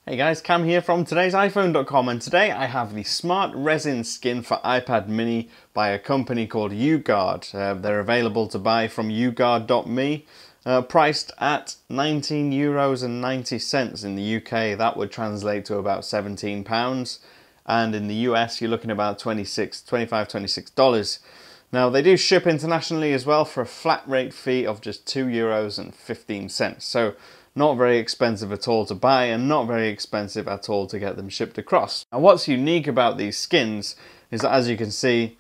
Hey guys, Cam here from today's iPhone.com, and today I have the Smart Resin skin for iPad mini by a company called uGuard. They're available to buy from uGuard.me, priced at €19.90 in the UK. That would translate to about £17, and in the US you're looking about $26. Now they do ship internationally as well for a flat rate fee of just €2.15. So not very expensive at all to buy and not very expensive at all to get them shipped across. Now what's unique about these skins is that, as you can see,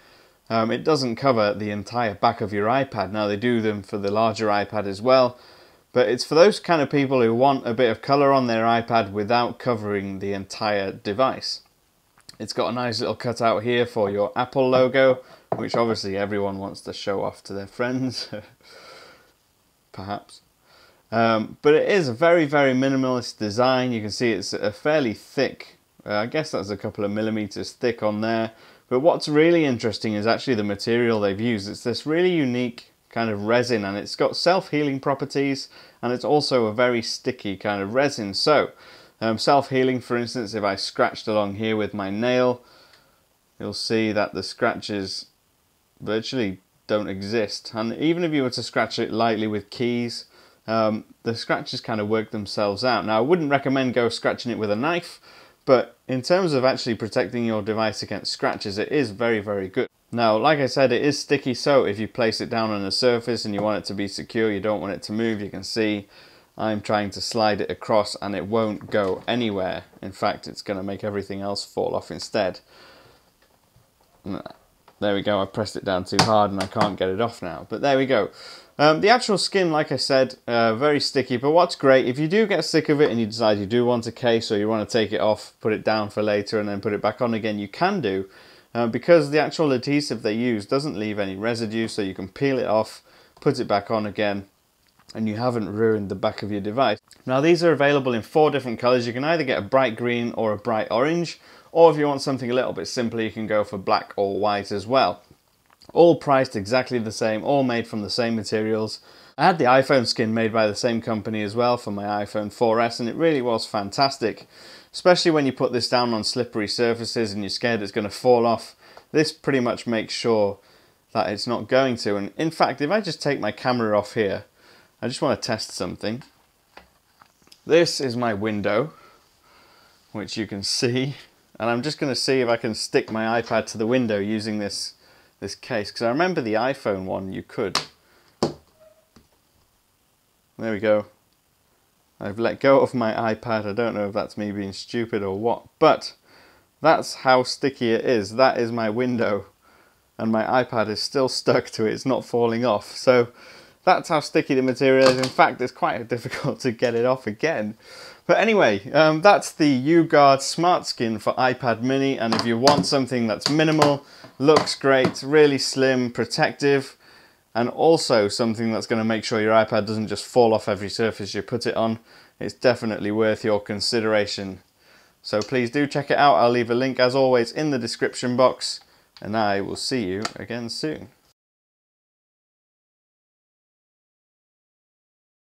it doesn't cover the entire back of your iPad. Now they do them for the larger iPad as well, but it's for those kind of people who want a bit of colour on their iPad without covering the entire device. It's got a nice little cutout here for your Apple logo, which obviously everyone wants to show off to their friends, perhaps. But it is a very, very minimalist design. You can see it's a fairly thick, I guess that's a couple of millimeters thick on there. But what's really interesting is actually the material they've used. It's this really unique kind of resin, and it's got self-healing properties, and it's also a very sticky kind of resin. So self-healing, for instance, if I scratched along here with my nail, you'll see that the scratches virtually don't exist. And even if you were to scratch it lightly with keys, the scratches kind of work themselves out. Now I wouldn't recommend go scratching it with a knife, but in terms of actually protecting your device against scratches, it is very, very good. Now, like I said, it is sticky, so if you place it down on a surface and you want it to be secure, you don't want it to move, you can see I'm trying to slide it across and it won't go anywhere. In fact, it's going to make everything else fall off instead. There we go, I pressed it down too hard and I can't get it off now, but there we go. The actual skin, like I said, very sticky, but what's great, if you do get sick of it and you decide you do want a case, or you want to take it off, put it down for later and then put it back on again, you can do, because the actual adhesive they use doesn't leave any residue, so you can peel it off, put it back on again, and you haven't ruined the back of your device. Now these are available in 4 different colours. You can either get a bright green or a bright orange, or if you want something a little bit simpler, you can go for black or white as well. All priced exactly the same, all made from the same materials. I had the iPhone skin made by the same company as well for my iPhone 4S, and it really was fantastic. Especially when you put this down on slippery surfaces and you're scared it's going to fall off. This pretty much makes sure that it's not going to. And in fact, if I just take my camera off here, I just want to test something. This is my window, which you can see. And I'm just going to see if I can stick my iPad to the window using this case, because I remember the iPhone one you could. There we go. I've let go of my iPad. I don't know if that's me being stupid or what, but that's how sticky it is. That is my window, and my iPad is still stuck to it. It's not falling off. So that's how sticky the material is. In fact, it's quite difficult to get it off again. But anyway, that's the uGuard Smart Skin for iPad mini, and if you want something that's minimal, looks great, really slim, protective, and also something that's going to make sure your iPad doesn't just fall off every surface you put it on, it's definitely worth your consideration. So please do check it out. I'll leave a link as always in the description box, and I will see you again soon.